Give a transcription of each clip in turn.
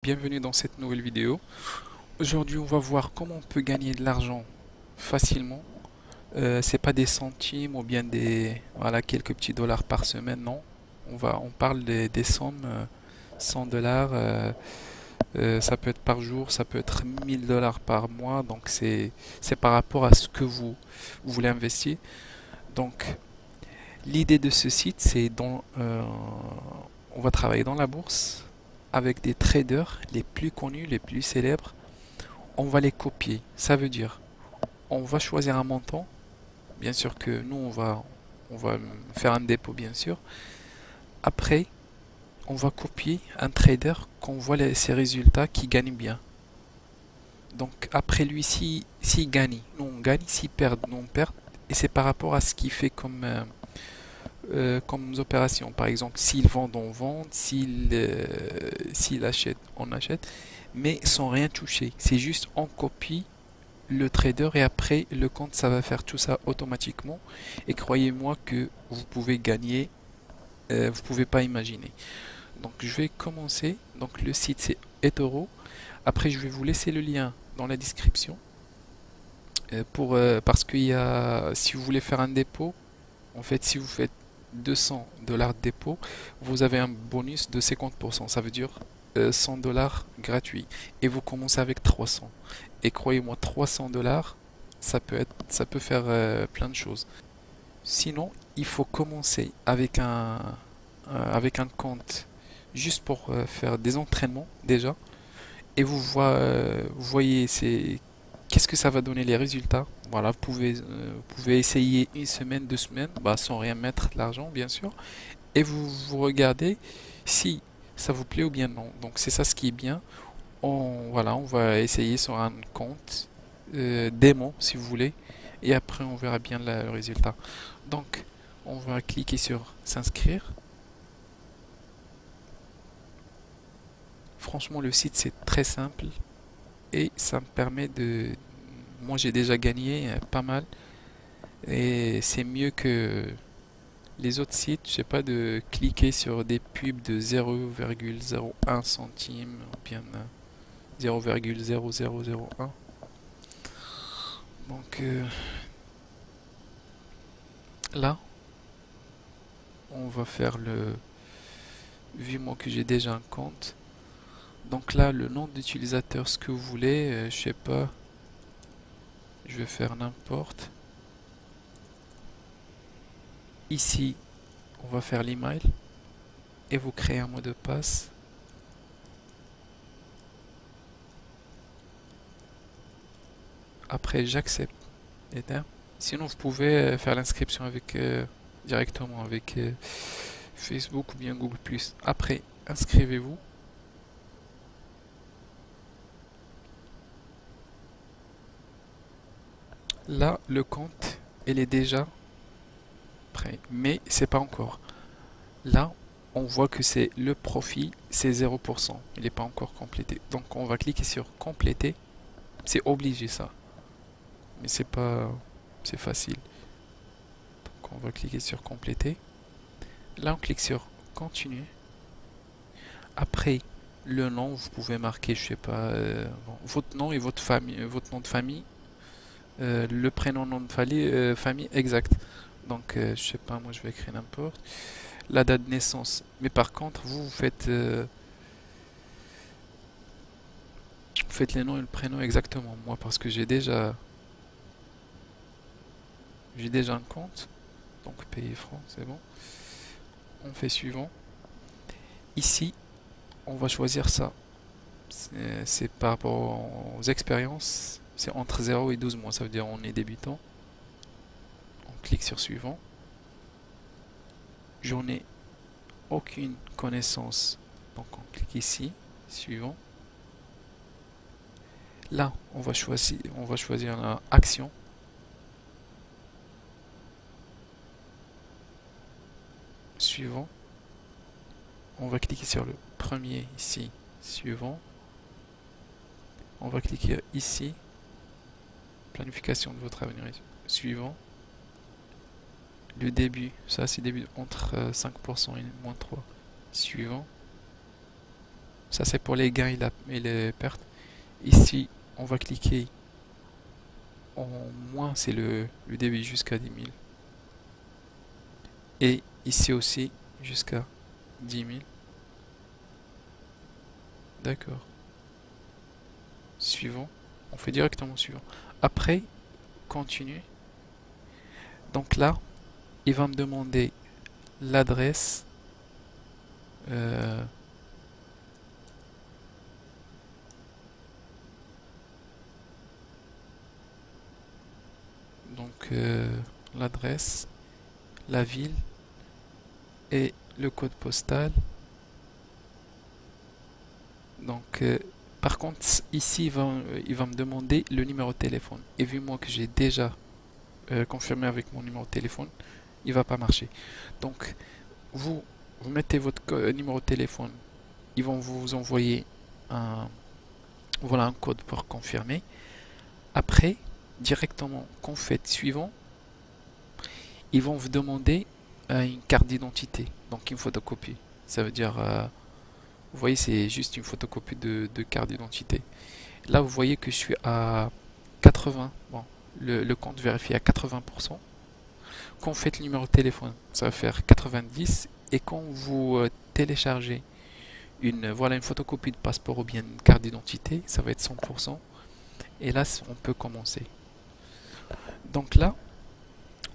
Bienvenue dans cette nouvelle vidéo. Aujourd'hui, on va voir comment on peut gagner de l'argent facilement. C'est pas des centimes ou bien voilà, quelques petits dollars par semaine, non. On parle des sommes, 100 dollars, ça peut être par jour, ça peut être 1000 dollars par mois. Donc c'est par rapport à ce que vous voulez investir. Donc l'idée de ce site, on va travailler dans la bourse avec des traders les plus connus, les plus célèbres. On va les copier. Ça veut dire, on va choisir un montant. Bien sûr que nous, on va faire un dépôt, bien sûr. Après, on va copier un trader qu'on voit ses résultats qui gagne bien. Donc après lui, s'il gagne, nous on gagne, s'il perd, nous on perd. Et c'est par rapport à ce qu'il fait comme opérations. Par exemple, s'il vend, on vend. S'il achète, on achète. Mais sans rien toucher. C'est juste on copie le trader et après le compte ça va faire tout ça automatiquement et croyez-moi que vous pouvez gagner, vous pouvez pas imaginer. Donc je vais commencer. Donc le site c'est eToro. Après je vais vous laisser le lien dans la description parce qu'il y a, si vous voulez faire un dépôt, en fait si vous faites 200 dollars de dépôt, vous avez un bonus de 50%. Ça veut dire 100 dollars gratuits et vous commencez avec 300. Et croyez-moi, 300 dollars, ça peut faire plein de choses. Sinon, il faut commencer avec un compte juste pour faire des entraînements déjà. Et vous voyez, qu'est-ce que ça va donner les résultats. Voilà, vous pouvez essayer une semaine, 2 semaines, bah, sans rien mettre de l'argent, bien sûr. Et vous regardez si ça vous plaît ou bien non. Donc c'est ça ce qui est bien. Voilà, on va essayer sur un compte démon si vous voulez et après on verra bien le résultat. Donc on va cliquer sur s'inscrire. Franchement le site c'est très simple et ça me permet de... Moi j'ai déjà gagné pas mal et c'est mieux que les autres sites, je sais pas, de cliquer sur des pubs de 0,01 centime ou bien 0,0001. Donc là on va faire vu moi que j'ai déjà un compte. Donc là, le nom d'utilisateur, ce que vous voulez, je sais pas, je vais faire n'importe. Ici, on va faire l'email et vous créez un mot de passe. Après, j'accepte. Et là, sinon, vous pouvez faire l'inscription directement avec Facebook ou bien Google+. Après, inscrivez-vous. Là, le compte, il est déjà prêt, mais c'est pas encore. Là, on voit que c'est le profit, c'est 0%. Il n'est pas encore complété. Donc on va cliquer sur compléter. C'est obligé ça. Mais c'est pas, c'est facile. Donc on va cliquer sur compléter. Là on clique sur continuer. Après le nom, vous pouvez marquer, je sais pas, votre nom et votre famille, votre nom de famille, le prénom, nom de famille exact. Donc je sais pas, moi je vais écrire n'importe. La date de naissance. Mais par contre, vous faites les noms et le prénom exactement. Moi, parce que j'ai déjà un compte. Donc, payer francs, c'est bon. On fait suivant. Ici, on va choisir ça. C'est par rapport aux expériences. C'est entre 0 et 12 mois. Ça veut dire on est débutant. On clique sur suivant. J'en ai aucune connaissance. Donc, on clique ici. Suivant. Là, on va choisir la action. Suivant. On va cliquer sur le premier ici. Suivant. On va cliquer ici. Planification de votre avenir. Suivant. Le début. Ça, c'est début entre 5% et -3. Suivant. Ça, c'est pour les gains et les pertes. Ici, on va cliquer en moins, c'est le débit jusqu'à 10 000. Et ici aussi, jusqu'à 10 000. D'accord. Suivant. On fait directement suivant. Après, continue. Donc là, il va me demander l'adresse. euh, l'adresse, la ville et le code postal. Donc, par contre, ici, il va me demander le numéro de téléphone. Et vu moi que j'ai déjà confirmé avec mon numéro de téléphone, il va pas marcher. Donc, vous, vous mettez votre numéro de téléphone. Ils vont vous envoyer un, voilà, un code pour confirmer. Après, directement, quand vous faites suivant, ils vont vous demander une carte d'identité, donc une photocopie. Ça veut dire, vous voyez, c'est juste une photocopie de carte d'identité. Là, vous voyez que je suis à 80. Bon, le compte vérifie à 80%. Quand vous faites le numéro de téléphone, ça va faire 90. Et quand vous téléchargez voilà, une photocopie de passeport ou bien une carte d'identité, ça va être 100%. Et là, on peut commencer. Donc là,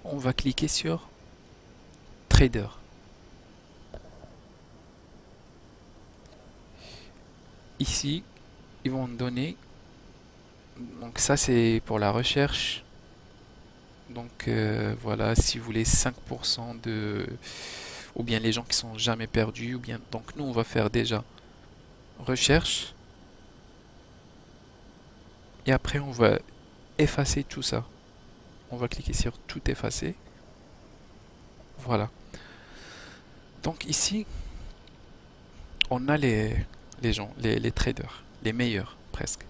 on va cliquer sur Trader. Ici, ils vont me donner, donc ça c'est pour la recherche. Donc voilà, si vous voulez 5% ou bien les gens qui sont jamais perdus, ou bien, donc nous on va faire déjà recherche, et après on va effacer tout ça. On va cliquer sur tout effacer. Voilà. Donc ici, on a les gens, les traders, les meilleurs presque.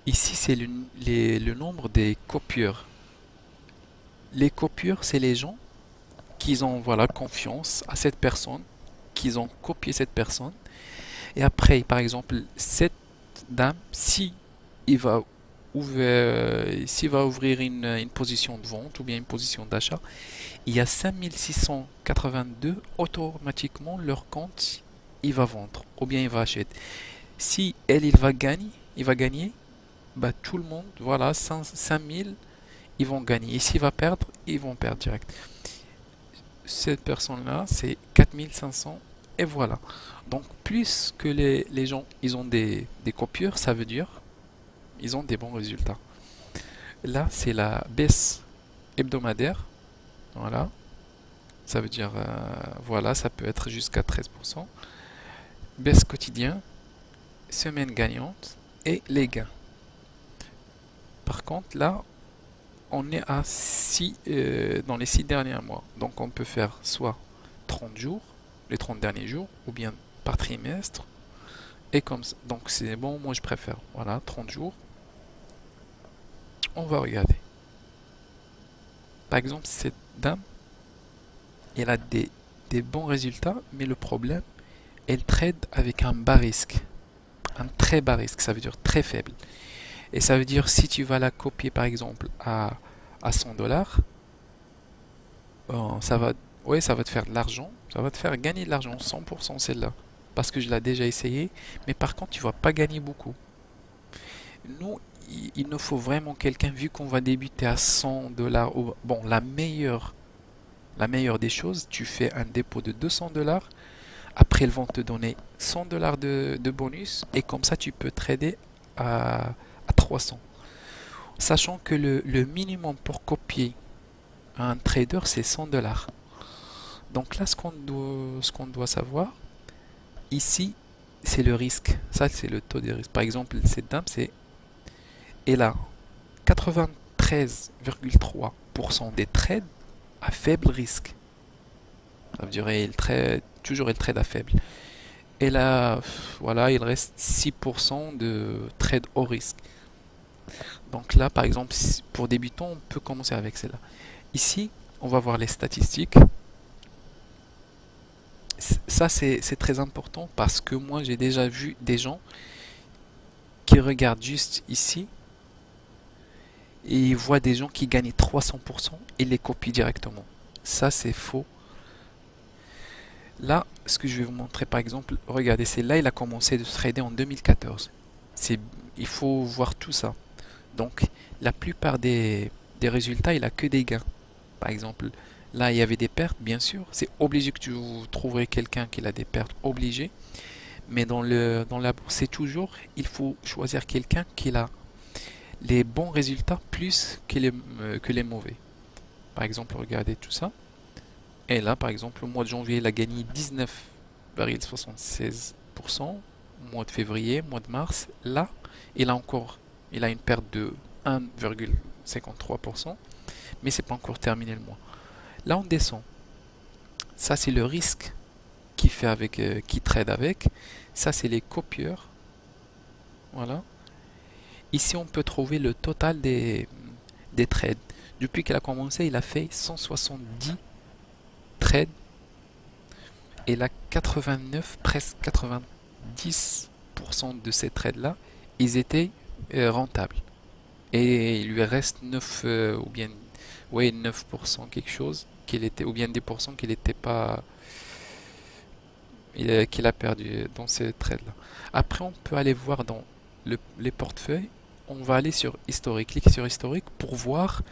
Ici, c'est le nombre des copieurs. Les copieurs, c'est les gens qui ont voilà, confiance à cette personne, qui ont copié cette personne. Et après, par exemple, cette dame, si il va s'il va ouvrir une position de vente ou bien une position d'achat, il y a 5682 automatiquement leur compte, il va vendre ou bien il va acheter. Si elle, il va gagner, bah tout le monde, voilà, 5000, ils vont gagner. Et s'il va perdre, ils vont perdre direct. Cette personne-là, c'est 4500 et voilà. Donc plus que les gens, ils ont des copieurs, ça veut dire ils ont des bons résultats. Là, c'est la baisse hebdomadaire. Voilà. Ça veut dire, voilà, ça peut être jusqu'à 13%. Baisse quotidien, semaine gagnante et les gains. Par contre, là, on est à 6 dans les 6 derniers mois. Donc on peut faire soit 30 jours, les 30 derniers jours, ou bien par trimestre. Et comme ça. Donc c'est bon, moi je préfère. Voilà, 30 jours. On va regarder. Par exemple, cette dame, elle a des bons résultats, mais le problème, elle trade avec un bas risque. Un très bas risque, ça veut dire très faible. Et ça veut dire si tu vas la copier par exemple à 100 dollars, ça va, ouais, ça va te faire de l'argent, ça va te faire gagner de l'argent, 100% celle-là. Parce que je l'ai déjà essayé, mais par contre tu vas pas gagner beaucoup. Nous, il nous faut vraiment quelqu'un, vu qu'on va débuter à 100 dollars. Bon, la meilleure des choses, tu fais un dépôt de 200 dollars. Après, ils vont te donner 100 dollars de bonus. Et comme ça, tu peux trader à 300. Sachant que le minimum pour copier un trader, c'est 100 dollars. Donc là, ce qu'on doit savoir, ici, c'est le risque. Ça, c'est le taux de risque. Par exemple, cette dame, elle a 93,3% des trades à faible risque. Ça veut dire toujours elle trade à faible. Et là, voilà, il reste 6% de trade au risque. Donc là, par exemple, pour débutants, on peut commencer avec celle-là. Ici, on va voir les statistiques. Ça, c'est très important parce que moi, j'ai déjà vu des gens qui regardent juste ici et ils voient des gens qui gagnent 300% et les copient directement. Ça, c'est faux. Là, ce que je vais vous montrer, par exemple, regardez, c'est là, il a commencé de trader en 2014. C'est, il faut voir tout ça. Donc, la plupart des résultats, il a que des gains. Par exemple, là, il y avait des pertes, bien sûr. C'est obligé que vous trouverez quelqu'un qui a des pertes, obligé. Mais dans la bourse, c'est toujours, il faut choisir quelqu'un qui a les bons résultats plus que les mauvais. Par exemple, regardez tout ça. Et là, par exemple, au mois de janvier, il a gagné 19,76%. Au mois de février, mois de mars, là, il a une perte de 1,53%, mais c'est pas encore terminé le mois. Là, on descend. Ça, c'est le risque qui trade avec. Ça, c'est les copieurs. Voilà. Ici, on peut trouver le total des trades. Depuis qu'il a commencé, il a fait 170 trades et là, 89, presque 90% de ces trades-là, ils étaient rentables. Et il lui reste 9 ou bien ouais, 9% quelque chose qu'il était ou bien 10% qu'il n'était pas qu'il a perdu dans ces trades-là. Après, on peut aller voir dans les portefeuilles. On va aller sur historique, clique sur historique pour voir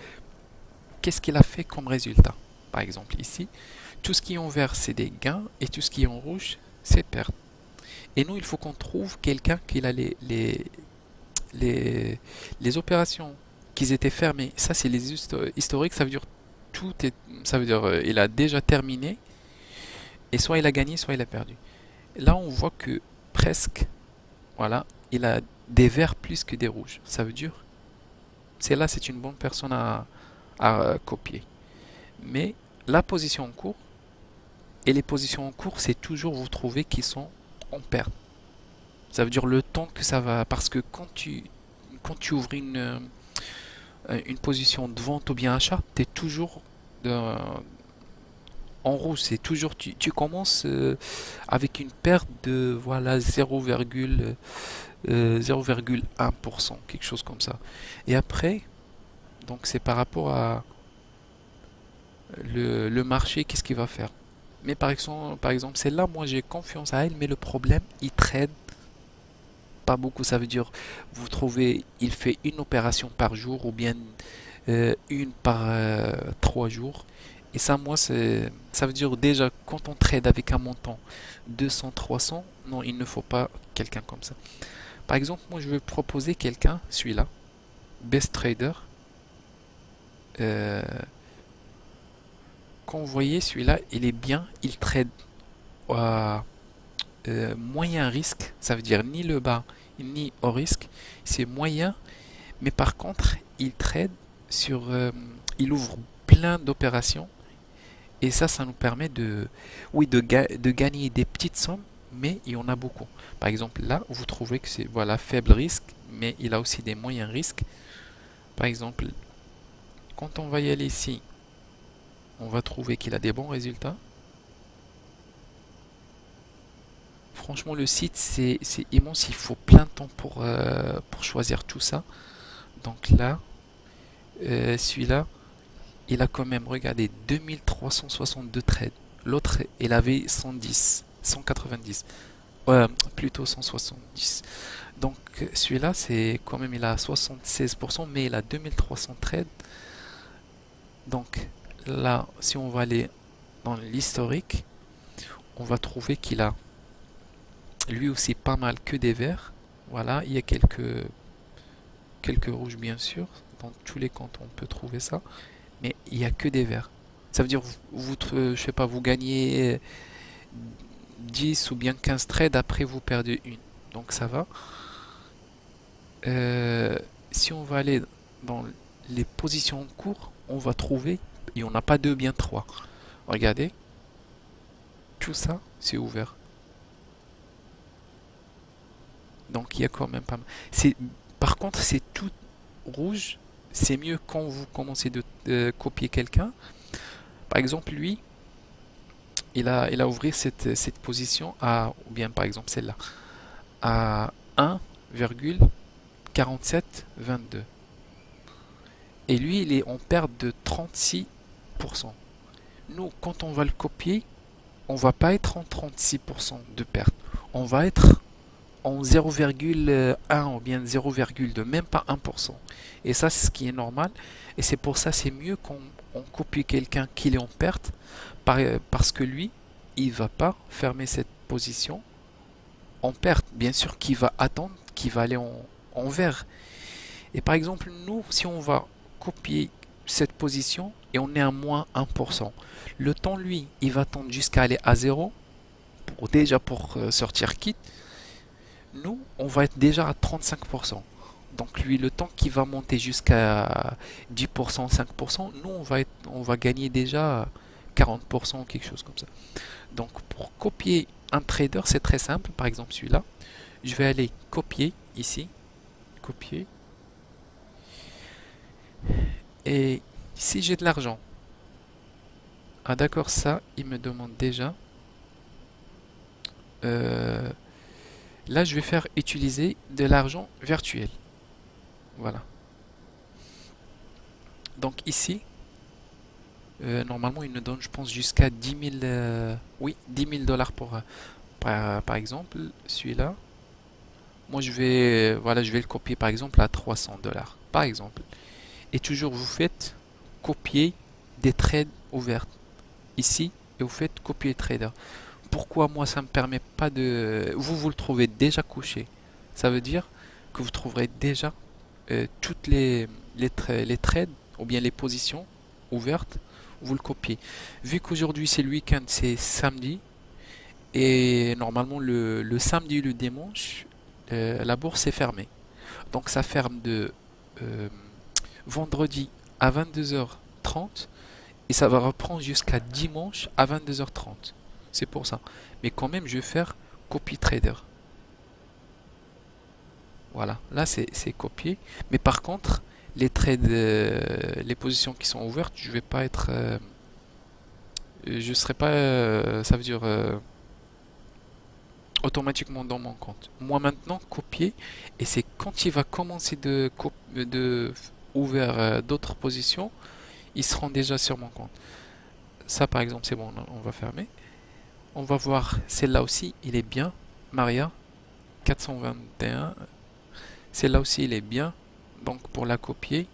qu'est-ce qu'il a fait comme résultat. Par exemple, ici, tout ce qui est en vert, c'est des gains et tout ce qui est en rouge, c'est pertes. Et nous, il faut qu'on trouve quelqu'un qui a les opérations qui étaient fermées. Ça, c'est les historiques, ça veut dire tout est, ça veut dire il a déjà terminé et soit il a gagné, soit il a perdu. Là, on voit que presque, voilà, il a des verts plus que des rouges. Ça veut dire, c'est là, c'est une bonne personne à copier. Mais la position en cours et les positions en cours, c'est toujours vous trouvez qui sont en perte. Ça veut dire le temps que ça va, parce que quand tu ouvres une position de vente ou bien achat, tu es toujours euh, en rouge. C'est toujours, tu commences avec une perte de voilà 0,1%, quelque chose comme ça. Et après, donc c'est par rapport à le marché, qu'est-ce qu'il va faire. Mais par exemple, celle-là, moi j'ai confiance à elle, mais le problème, il trade pas beaucoup. Ça veut dire, vous trouvez, il fait une opération par jour ou bien une par 3 jours. Et ça, moi, ça veut dire déjà, quand on trade avec un montant 200, 300, non, il ne faut pas quelqu'un comme ça. Par exemple, moi, je vais proposer quelqu'un, celui-là, Best Trader. Euh, Quand vous voyez, celui-là, il est bien, il trade à moyen risque, ça veut dire ni le bas ni au risque, c'est moyen, mais par contre, il trade il ouvre plein d'opérations et ça nous permet oui, de gagner des petites sommes, mais il y en a beaucoup. Par exemple, là, vous trouvez que c'est voilà faible risque, mais il a aussi des moyens risques. Par exemple, quand on va y aller ici, on va trouver qu'il a des bons résultats. Franchement, le site, c'est immense. Il faut plein de temps pour choisir tout ça. Donc là, celui-là, il a quand même, regardé 2362 trades. L'autre, il avait 110, 190. Plutôt 170. Donc celui-là, c'est quand même, il a 76%, mais il a 2300 trades. Donc là, si on va aller dans l'historique, on va trouver qu'il a lui aussi pas mal que des verts. Voilà, il y a quelques rouges bien sûr. Dans tous les comptes, on peut trouver ça. Mais il n'y a que des verts. Ça veut dire, je sais pas, vous gagnez 10 ou bien 15 trades, après vous perdez une. Donc ça va. Euh, Si on va aller dans les positions en cours, on va trouver, il n'y en a pas deux, bien trois. Regardez, tout ça, c'est ouvert. Donc il y a quand même pas mal. Par contre, c'est tout rouge. C'est mieux quand vous commencez de copier quelqu'un. Par exemple, lui, il a ouvert cette position à, ou bien par exemple celle-là, à 1,4722. Et lui, il est en perte de 36%. Nous, quand on va le copier, on va pas être en 36% de perte. On va être en 0,1 ou bien 0,2, même pas 1%. Et ça, c'est ce qui est normal. Et c'est pour ça, c'est mieux qu'on copie quelqu'un qui est en perte, parce que lui, il va pas fermer cette position en perte. Bien sûr qu'il va attendre, qu'il va aller en vert. Et par exemple, nous, si on va copier cette position et on est à moins 1%, le temps, lui, il va attendre jusqu'à aller à 0 déjà pour sortir quitte. Nous, on va être déjà à 35%. Donc lui, le temps qui va monter jusqu'à 10%, 5%, nous, on va gagner déjà 40%, quelque chose comme ça. Donc pour copier un trader, c'est très simple. Par exemple, celui-là, je vais aller copier ici, copier. Et si j'ai de l'argent, ah d'accord, ça, il me demande déjà. euh, Là, je vais faire utiliser de l'argent virtuel. Voilà. Donc ici, normalement, il nous donne, je pense, jusqu'à 10 000, oui, 10 000 dollars par exemple, celui-là. Moi, voilà, je vais le copier, par exemple, à 300 dollars, par exemple. Et toujours, vous faites copier des trades ouvertes ici, et vous faites copier trader. Pourquoi moi, ça me permet pas de... Vous le trouvez déjà couché. Ça veut dire que vous trouverez déjà toutes les trades, ou bien les positions ouvertes, vous le copiez. Vu qu'aujourd'hui c'est le week-end, c'est samedi, et normalement le samedi et le dimanche, la bourse est fermée. Donc ça ferme de euh, vendredi à 22h30 et ça va reprendre jusqu'à dimanche à 22h30. C'est pour ça. Mais quand même, je vais faire copy trader. Voilà, là c'est copié. Mais par contre, les trades, les positions qui sont ouvertes, je vais pas être, je serai pas, ça veut dire automatiquement dans mon compte. Moi maintenant, copier, et c'est quand il va commencer de ouvrir d'autres positions, ils seront déjà sur mon compte. Ça par exemple, c'est bon, on va fermer. On va voir celle-là aussi, il est bien. Maria 421, celle-là aussi, il est bien. Donc pour la copier.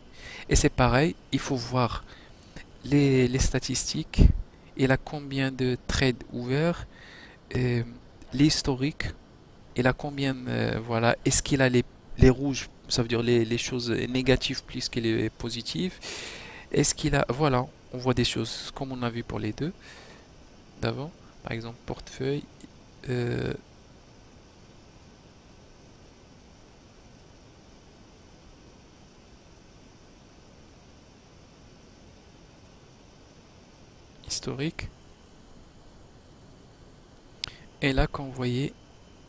Et c'est pareil, il faut voir les statistiques. Il a combien de trades ouverts, euh, l'historique. Il a combien, voilà, est-ce qu'il a les rouges, ça veut dire les choses négatives plus que les positives. Est-ce qu'il a, voilà, on voit des choses comme on a vu pour les deux d'avant. Par exemple, portefeuille, euh, historique. Et là, quand vous voyez,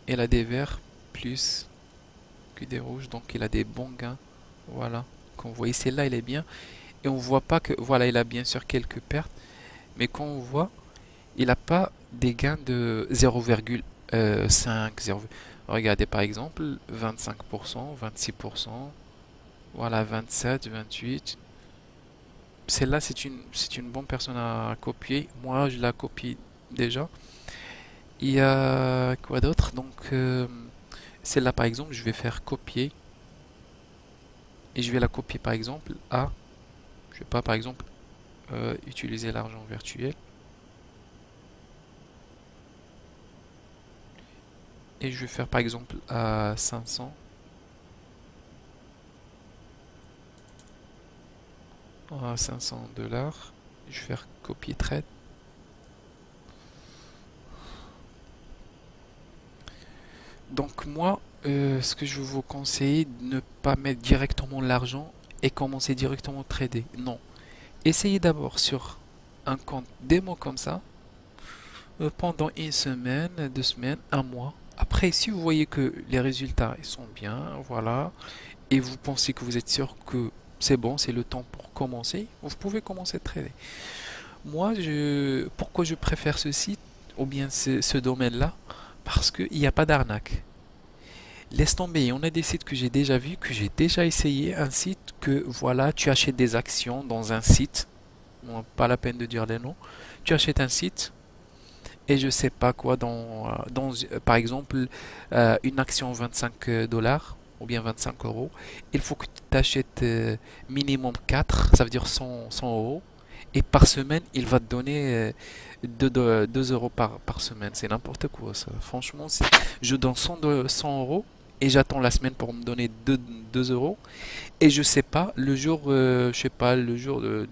il a des verts plus que des rouges, donc il a des bons gains. Voilà, quand vous voyez, celle-là, il est bien. Et on voit pas que, voilà, il a bien sûr quelques pertes, mais quand on voit, il n'a pas des gains de 0,5, 0. Regardez par exemple, 25%, 26%, voilà, 27, 28. Celle-là, c'est une bonne personne à copier. Moi, je la copie déjà. Il y a quoi d'autre? Donc, celle-là, par exemple, je vais faire copier et je vais la copier par exemple à, je vais pas par exemple utiliser l'argent virtuel et je vais faire par exemple à 500, à 500 dollars. Je vais faire copier trade. Donc moi, ce que je vous conseille, ne pas mettre directement l'argent et commencer directement à trader. Non. Essayez d'abord sur un compte démo comme ça, pendant une semaine, 2 semaines, un mois. Après, si vous voyez que les résultats ils sont bien, voilà, et vous pensez que vous êtes sûr que c'est bon, c'est le temps pour commencer, vous pouvez commencer à trader. Moi, pourquoi je préfère ce site ou bien ce domaine-là? Parce qu'il n'y a pas d'arnaque. Laisse tomber, on a des sites que j'ai déjà vus, que j'ai déjà essayé. Un site que, voilà, tu achètes des actions dans un site. Bon, pas la peine de dire les noms. Tu achètes un site et je sais pas quoi, par exemple, une action 25 dollars ou bien 25 euros. Il faut que tu achètes minimum 4, ça veut dire 100 euros. Et par semaine, il va te donner 2 euros par semaine. C'est n'importe quoi, ça. Franchement, je donne 100 euros et j'attends la semaine pour me donner 2 euros. Et je sais pas, le jour, je sais pas, le jour de,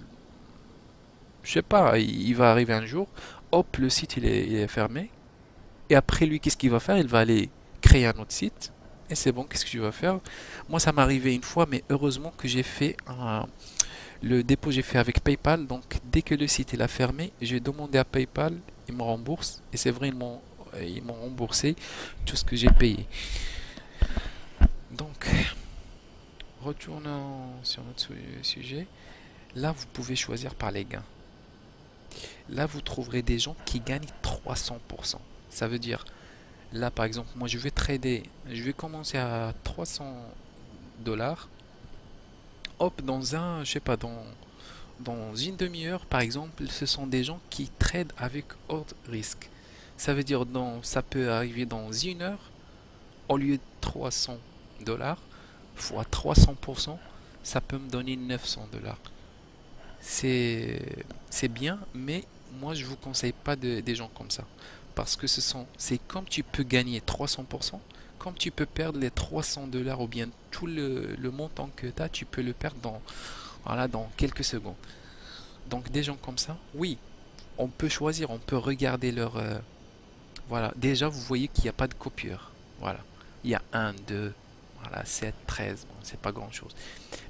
je sais pas, il va arriver un jour, hop, le site il est fermé. Et après lui, qu'est-ce qu'il va faire? Il va aller créer un autre site. Et c'est bon, qu'est-ce que tu vas faire? Moi, ça m'est arrivé une fois, mais heureusement que le dépôt, j'ai fait avec PayPal. Donc, dès que le site il a fermé, j'ai demandé à PayPal, ils me remboursent. Et c'est vrai, ils m'ont remboursé tout ce que j'ai payé. Donc, retournons sur notre sujet. Là, vous pouvez choisir par les gains. Là, vous trouverez des gens qui gagnent 300%. Ça veut dire, là, par exemple, moi, je vais trader, je vais commencer à 300 dollars. Hop, je sais pas, dans une demi-heure, par exemple, ce sont des gens qui tradent avec haut risque. Ça veut dire, ça peut arriver dans une heure, au lieu de 300 dollars, fois 300%, ça peut me donner 900 dollars. C'est bien, mais moi je vous conseille pas des gens comme ça. Parce que c'est comme tu peux gagner 300%, comme tu peux perdre les 300 dollars ou bien tout le montant que tu as, tu peux le perdre voilà, dans quelques secondes. Donc des gens comme ça, oui, on peut choisir, on peut regarder voilà, déjà vous voyez qu'il n'y a pas de copieur. Voilà, il y a un 2 voilà, 7 13 bon, c'est pas grand chose.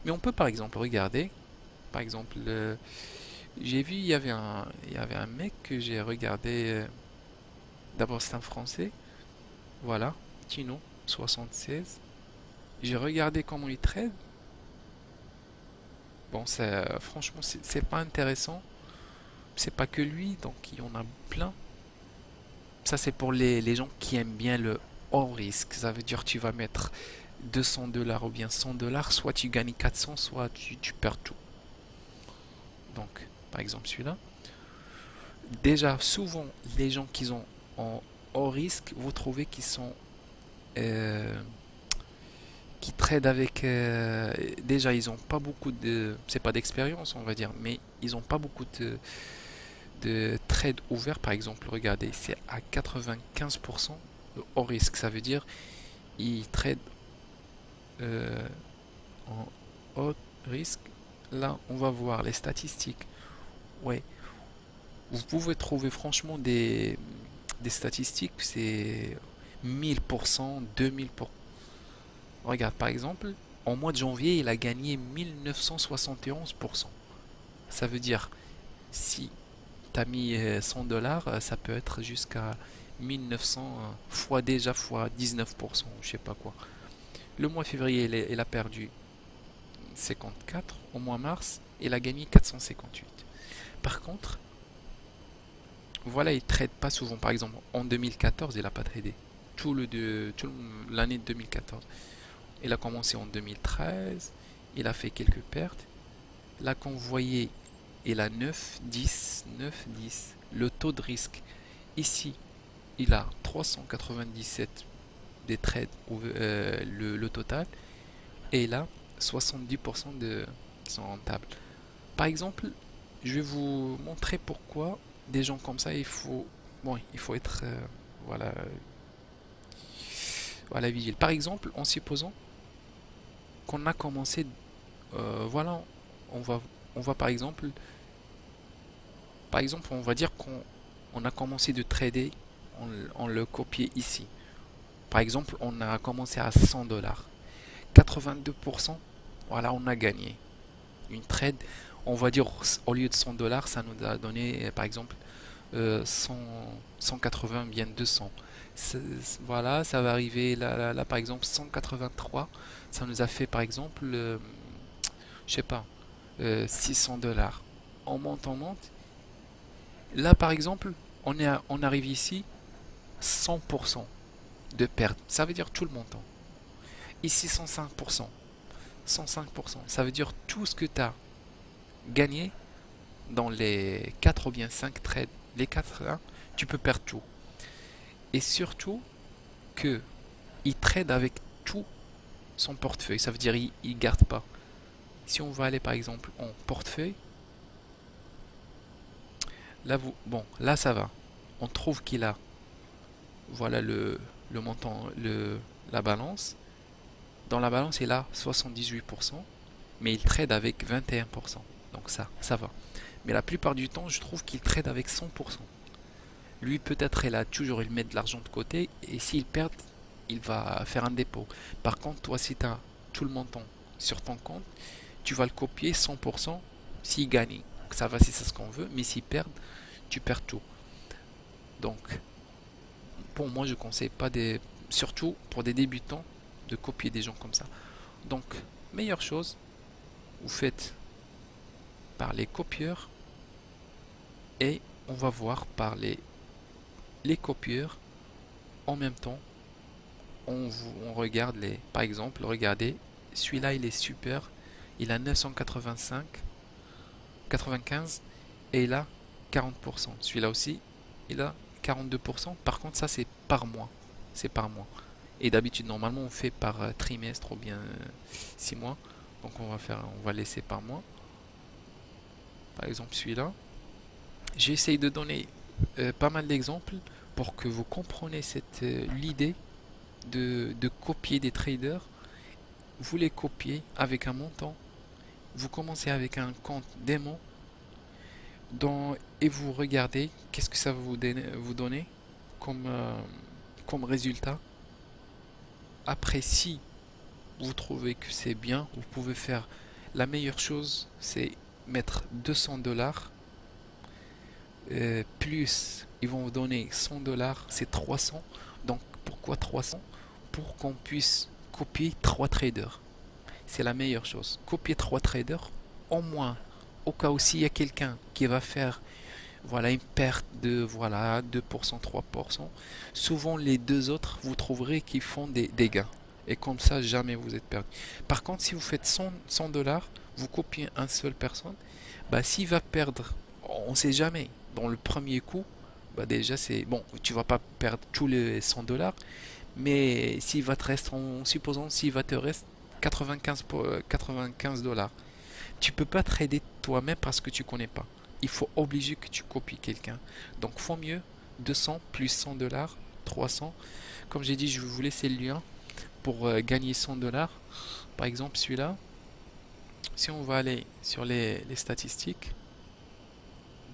Mais on peut par exemple regarder, par exemple, j'ai vu, il y avait un mec que j'ai regardé. D'abord, c'est un Français. Voilà, Tino, 76. J'ai regardé comment il trade. Bon, franchement, c'est pas intéressant. C'est pas que lui, donc il y en a plein. Ça, c'est pour les gens qui aiment bien le hors risque. Ça veut dire que tu vas mettre 200 dollars ou bien 100 dollars. Soit tu gagnes 400, soit tu perds tout. Donc, par exemple, celui-là. Déjà, souvent, les gens qui ont en hors risque, vous trouvez euh, qui trade avec déjà ils ont pas beaucoup c'est pas d'expérience on va dire, mais ils ont pas beaucoup de trade ouverts. Par exemple, regardez, c'est à 95% au risque. Ça veut dire ils trade en haut risque. Là on va voir les statistiques. Ouais, vous pouvez trouver franchement des statistiques, c'est 1000%, 2000%. Regarde, par exemple, en mois de janvier, il a gagné 1971%. Ça veut dire, si tu as mis 100 dollars, ça peut être jusqu'à 1900 fois déjà fois 19%, je sais pas quoi. Le mois de février, il a perdu 54. Au mois de mars, il a gagné 458. Par contre, voilà, il trade pas souvent. Par exemple, en 2014, il a pas tradé. L'année de 2014. Il a commencé en 2013, il a fait quelques pertes. Là, qu'on voyait, il a 9, 10, 9, 10. Le taux de risque, ici, il a 397 des trades, le total, et il a 70% qui sont rentables. Par exemple, je vais vous montrer pourquoi des gens comme ça, bon, il faut être, voilà, voilà, vigile. Par exemple, en supposant qu'on a commencé, voilà, on va, on va par exemple, on va dire qu'on a commencé de trader, on le copier ici. Par exemple, on a commencé à 100 dollars. 82%, voilà, on a gagné. Une trade, on va dire, au lieu de 100 dollars, ça nous a donné, par exemple, 100, 180, bien 200. Voilà, ça va arriver là, par exemple, 183. Ça nous a fait, par exemple, je sais pas, 600 dollars. On monte, Là, par exemple, on arrive ici, 100% de perte. Ça veut dire tout le montant. Ici, 105%. 105%. Ça veut dire tout ce que tu as gagné dans les 4 ou bien 5 trades. Les 4 là, tu peux perdre tout. Et surtout que il trade avec tout son portefeuille. Ça veut dire il garde pas. Si on va aller par exemple en portefeuille, là bon, là ça va. On trouve qu'il a, voilà le montant, la balance. Dans la balance, il a 78%, mais il trade avec 21%. Donc ça va. Mais la plupart du temps, je trouve qu'il trade avec 100%. Lui, peut-être, il met de l'argent de côté, et s'il perd, il va faire un dépôt. Par contre, toi, si tu as tout le montant sur ton compte, tu vas le copier 100% s'il gagne. Donc ça va si c'est ce qu'on veut, mais s'il perd, tu perds tout. Donc, pour moi, je ne conseille pas surtout pour des débutants, de copier des gens comme ça. Donc, meilleure chose, vous faites par les copieurs et on va voir par les copieurs en même temps. On regarde par exemple, regardez, celui-là il est super, il a 985, 95 et il a 40%. Celui-là aussi, il a 42%. Par contre, ça c'est par mois. C'est par mois. Et d'habitude, normalement, on fait par trimestre ou bien 6 mois. Donc on va laisser par mois. Par exemple, celui-là. J'essaye de donner pas mal d'exemples pour que vous compreniez l'idée de copier des traders. Vous les copiez avec un montant. Vous commencez avec un compte démon et vous regardez qu'est-ce que ça va vous donner comme résultat. Après, si vous trouvez que c'est bien, vous pouvez faire la meilleure chose, c'est mettre 200 dollars plus ils vont vous donner 100 dollars, c'est 300. Donc pourquoi 300? Pour qu'on puisse copier 3 traders. C'est la meilleure chose. Copier 3 traders, au moins, au cas où s'il y a quelqu'un qui va faire voilà, une perte de voilà, 2%, 3%. Souvent les deux autres, vous trouverez qu'ils font des gains. Et comme ça, jamais vous êtes perdu. Par contre, si vous faites 100 dollars, vous copiez un seul personne, bah, s'il va perdre, on ne sait jamais. Dans le premier coup, bah déjà c'est bon, tu vas pas perdre tous les 100 dollars, mais s'il va te rester, en supposant s'il va te rester 95 dollars, tu peux pas trader toi-même parce que tu connais pas. Il faut obliger que tu copies quelqu'un. Donc faut mieux 200 plus 100 dollars, 300. Comme j'ai dit, je vais vous laisser le lien pour gagner 100 dollars. Par exemple, celui-là, si on va aller sur les statistiques,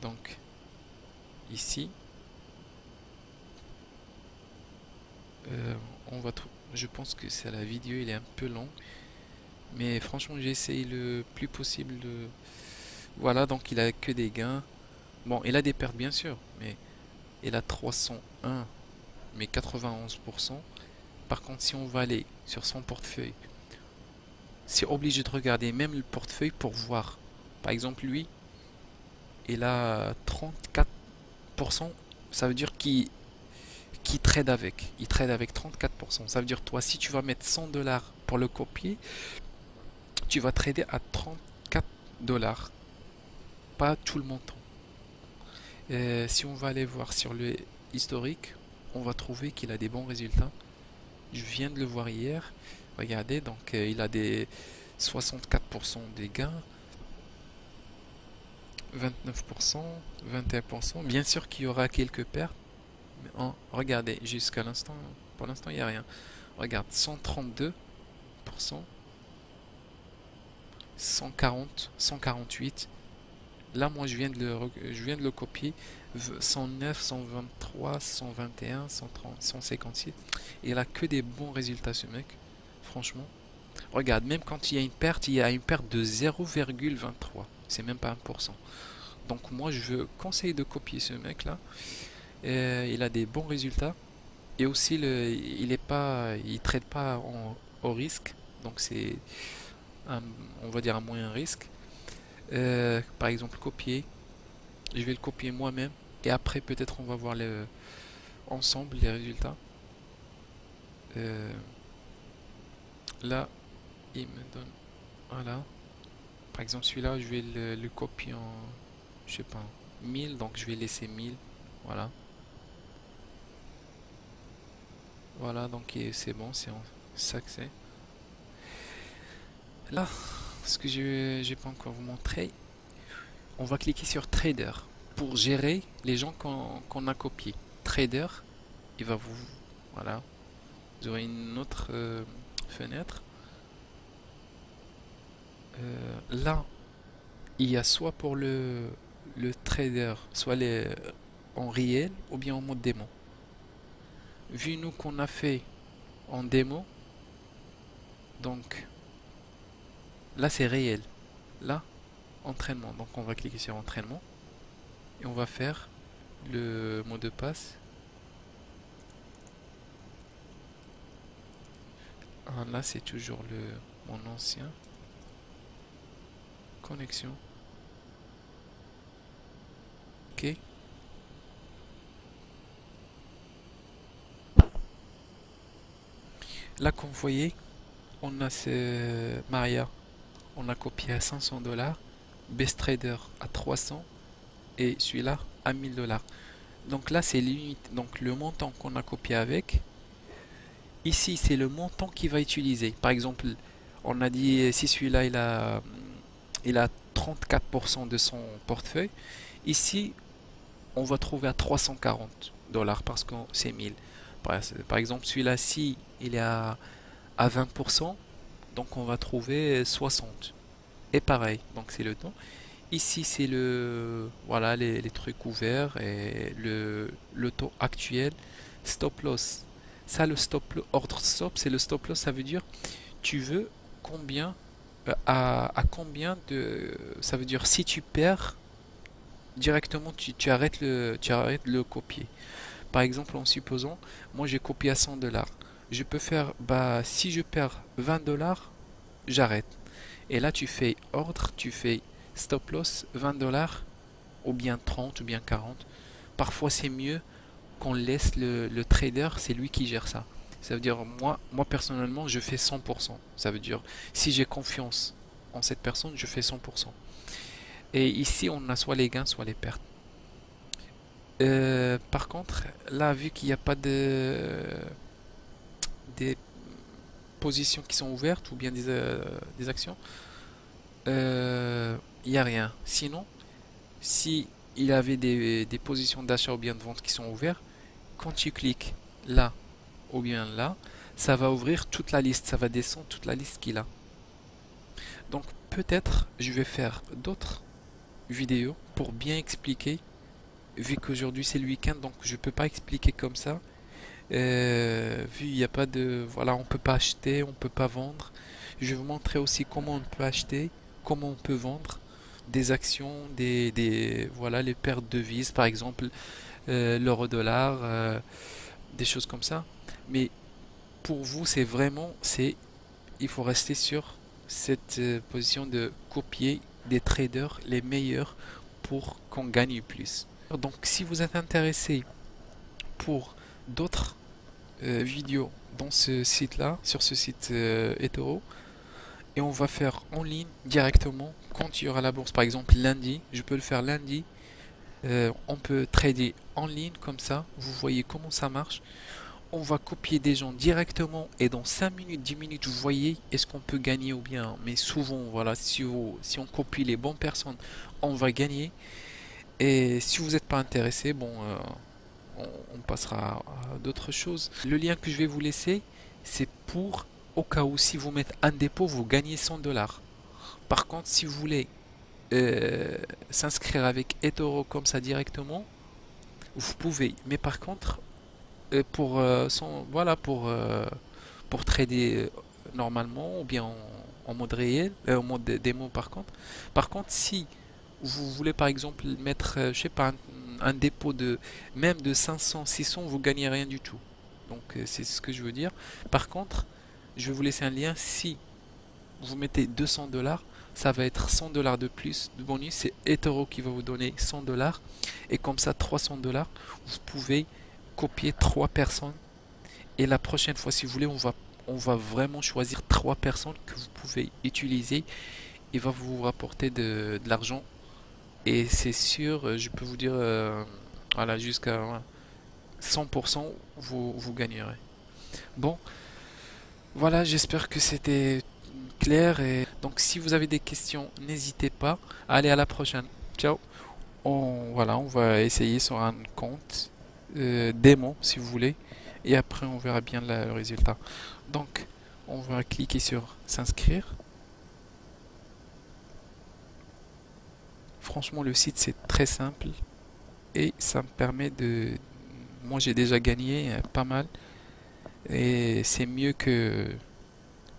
donc ici, euh, on va je pense que c'est la vidéo, il est un peu long, mais franchement, j'essaye le plus possible de. Voilà, donc il a que des gains. Bon, il a des pertes bien sûr, mais il a 301, mais 91%. Par contre, si on va aller sur son portefeuille, c'est obligé de regarder même le portefeuille pour voir. Par exemple, lui, il a 34%. Ça veut dire qu'il trade avec. Il trade avec 34%. Ça veut dire, toi, si tu vas mettre 100 dollars pour le copier, tu vas trader à 34 dollars. Pas tout le montant. Si on va aller voir sur le historique, on va trouver qu'il a des bons résultats. Je viens de le voir hier. Regardez, donc il a des 64% des gains, 29%, 21%. Bien sûr qu'il y aura quelques pertes. Mais regardez, jusqu'à l'instant, pour l'instant, il n'y a rien. Regarde, 132%, 140, 148. Là, moi, je viens de le copier. 109, 123, 121, 130, 156. Et il a que des bons résultats, ce mec. Franchement. Regarde, même quand il y a une perte de 0,23. C'est même pas 1%. Donc moi, je conseille de copier ce mec-là. Il a des bons résultats. Et aussi, il traite pas au risque. Donc c'est, on va dire, un moyen risque. Par exemple, copier. Je vais le copier moi-même. Et après, peut-être on va voir ensemble les résultats. Euh, Là, il me donne, voilà. Par exemple, celui-là, je vais le copier en, je sais pas, 1000, donc je vais laisser 1000. Voilà. Voilà, donc c'est bon, c'est ça que c'est. Là, ce que je j'ai pas encore vous montré, on va cliquer sur Trader pour gérer les gens qu'on a copiés. Trader, il va vous, voilà, vous aurez une autre fenêtre. Là, il y a soit pour le trader, soit en réel ou bien en mode démo. Vu nous qu'on a fait en démo, donc là c'est réel. Là, entraînement. Donc on va cliquer sur entraînement et on va faire le mot de passe. Ah, là c'est toujours mon ancien. Connexion. Ok. Là comme vous voyez, on a ce Maria. On a copié à 500 $, Best Trader à 300 et celui-là à 1000 $. Donc là c'est l'unité, donc le montant qu'on a copié avec. Ici c'est le montant qu'il va utiliser. Par exemple, on a dit si celui-là il a 34% de son portefeuille. Ici on va trouver à 340 $ parce que c'est 1000. Par exemple celui-là si il est à 20%, donc on va trouver 60. Et pareil, donc c'est le temps. Ici, c'est voilà, les trucs ouverts et le taux actuel. Stop loss. Ça, le ordre stop, c'est le stop loss. Ça veut dire, tu veux combien, à combien ça veut dire, si tu perds, directement, tu arrêtes le copier. Par exemple, en supposant, moi j'ai copié à 100 $. Je peux faire, bah, si je perds 20 $, j'arrête. Et là, tu fais ordre, tu fais stop loss 20 $, ou bien 30, ou bien 40. Parfois, c'est mieux qu'on laisse le trader, c'est lui qui gère ça. Ça veut dire, moi personnellement, je fais 100%. Ça veut dire, si j'ai confiance en cette personne, je fais 100%. Et ici, on a soit les gains, soit les pertes. Par contre, là, vu qu'il n'y a pas des positions qui sont ouvertes ou bien des actions, il n'y a rien. Sinon, si il avait des positions d'achat ou bien de vente qui sont ouvertes, quand tu cliques là ou bien là, ça va ouvrir toute la liste, ça va descendre toute la liste qu'il a. Donc peut-être je vais faire d'autres vidéos pour bien expliquer, vu qu'aujourd'hui c'est le week-end, donc je peux pas expliquer comme ça. Vu il n'y a pas de, voilà, on peut pas acheter, on peut pas vendre. Je vais vous montrer aussi comment on peut acheter, comment on peut vendre des actions, voilà, les pertes de devises, par exemple l'euro-dollar, des choses comme ça. Mais pour vous, il faut rester sur cette position de copier des traders les meilleurs pour qu'on gagne plus. Donc, si vous êtes intéressé pour d'autres vidéos dans ce site-là, sur ce site eToro, et on va faire en ligne directement quand il y aura la bourse. Par exemple, lundi, je peux le faire lundi. On peut trader en ligne comme ça. Vous voyez comment ça marche. On va copier des gens directement et dans 5 minutes, 10 minutes, vous voyez est-ce qu'on peut gagner ou bien. Mais souvent, voilà, si on copie les bonnes personnes, on va gagner. Et si vous n'êtes pas intéressé, bon, on passera à d'autres choses. Le lien que je vais vous laisser, c'est pour au cas où si vous mettez un dépôt, vous gagnez 100 $. Par contre, si vous voulez s'inscrire avec eToro comme ça directement, vous pouvez. Mais par contre, voilà, pour trader normalement ou bien en mode réel, en mode démo par contre. Par contre, si vous voulez par exemple mettre, je sais pas, un dépôt de même de 500, 600, vous gagnez rien du tout. Donc c'est ce que je veux dire. Par contre, je vais vous laisser un lien. Si vous mettez 200 $, ça va être 100 dollars de plus de bonus. C'est eToro qui va vous donner 100 dollars. Et comme ça, 300 dollars, vous pouvez copier 3 personnes. Et la prochaine fois, si vous voulez, on va vraiment choisir 3 personnes que vous pouvez utiliser. Il va vous rapporter de l'argent. Et c'est sûr, je peux vous dire, voilà, jusqu'à 100%, vous gagnerez. Bon, voilà, j'espère que c'était clair. Et donc, si vous avez des questions, n'hésitez pas. Allez, à la prochaine. Ciao. Voilà, on va essayer sur un compte démon, si vous voulez. Et après, on verra bien le résultat. Donc, on va cliquer sur s'inscrire. Franchement, le site, c'est très simple. Et ça me permet de... Moi, j'ai déjà gagné pas mal. Et c'est mieux que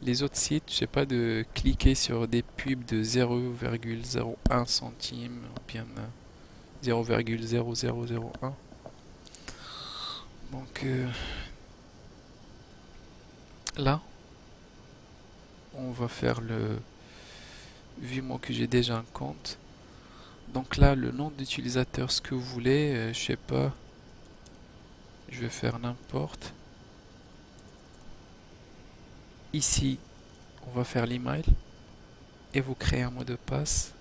les autres sites, je sais pas, de cliquer sur des pubs de 0,01 centime ou bien 0,0001. Donc là, on va faire le... Vu moi que j'ai déjà un compte. Donc là, le nom d'utilisateur, ce que vous voulez, je sais pas, je vais faire n'importe. Ici, on va faire l'email et vous créez un mot de passe.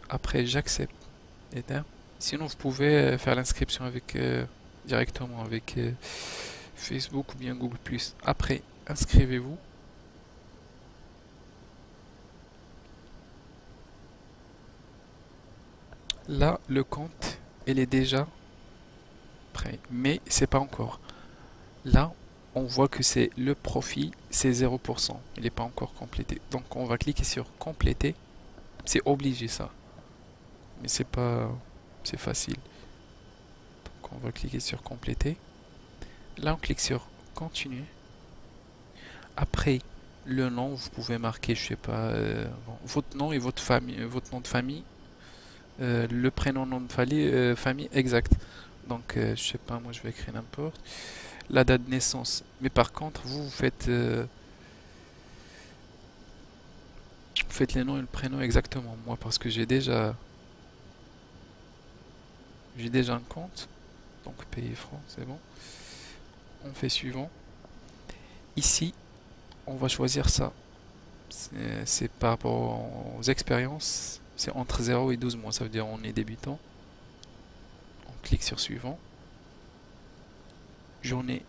Après, j'accepte. Et là, sinon, vous pouvez faire l'inscription avec directement avec Facebook ou bien Google+. Après, inscrivez-vous. Là, le compte, il est déjà prêt, mais c'est pas encore. Là, on voit que c'est le profit, c'est 0%. Il n'est pas encore complété. Donc, on va cliquer sur compléter. C'est obligé ça, mais c'est pas, c'est facile. Donc, on va cliquer sur compléter. Là, on clique sur continuer. Après, le nom, vous pouvez marquer, je sais pas, votre nom et votre famille, votre nom de famille, le prénom, nom de famille exact. Donc, je sais pas, moi je vais écrire n'importe. La date de naissance. Mais par contre, vous faites les noms et le prénom exactement. Moi, parce que j'ai déjà un compte. Donc, payer francs, c'est bon. On fait suivant. Ici, on va choisir ça. C'est par rapport aux expériences. C'est entre 0 et 12 mois. Ça veut dire on est débutant. On clique sur suivant. J'en ai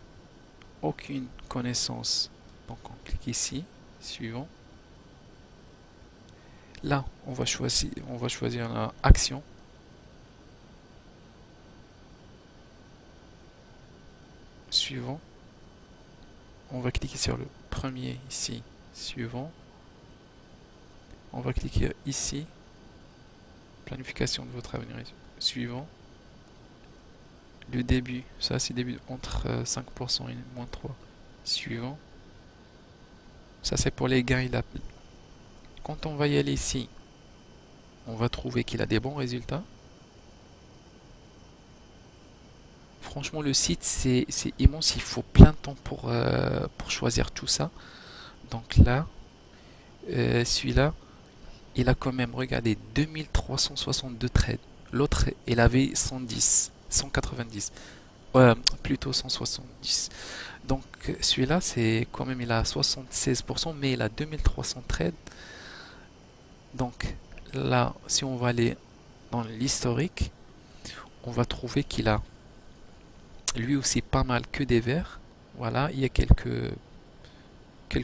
aucune connaissance. Donc on clique ici. Suivant. Là, on va choisir la action. Suivant. On va cliquer sur le premier ici. Suivant. On va cliquer ici. Planification de votre avenir. Suivant. Le début, ça c'est début entre 5% et moins 3. Suivant. Ça c'est pour les gains et la... Quand on va y aller ici, on va trouver qu'il a des bons résultats. Franchement, le site c'est immense. Il faut plein de temps pour choisir tout ça. Donc là, celui-là, il a quand même, regardez, 2362 trades. L'autre, il avait 110, 190. Plutôt 170. Donc celui-là, c'est quand même, il a 76%, mais il a 2300 trades. Donc là, si on va aller dans l'historique, on va trouver qu'il a lui aussi pas mal que des verts. Voilà, il y a quelques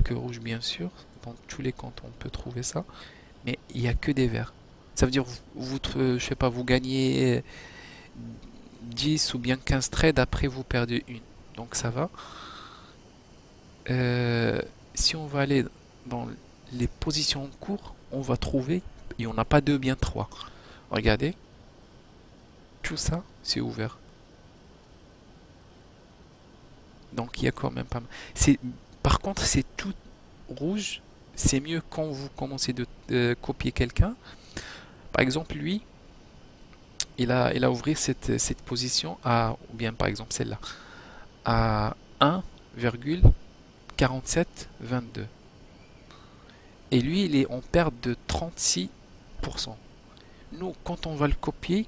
rouges bien sûr. Dans tous les comptes, on peut trouver ça. Mais il n'y a que des verts. Ça veut dire, je sais pas, vous gagnez 10 ou bien 15 trades, après vous perdez une. Donc ça va. Si on va aller dans les positions en cours, on va trouver, et on n'a pas deux, bien trois. Regardez, tout ça, c'est ouvert. Donc il y a quand même pas mal. Par contre, c'est tout rouge. C'est mieux quand vous commencez de copier quelqu'un. Par exemple, lui, il a ouvert cette position à, ou bien par exemple celle-là, à 1,1. 47,22. Et lui, il est en perte de 36%. Nous, quand on va le copier,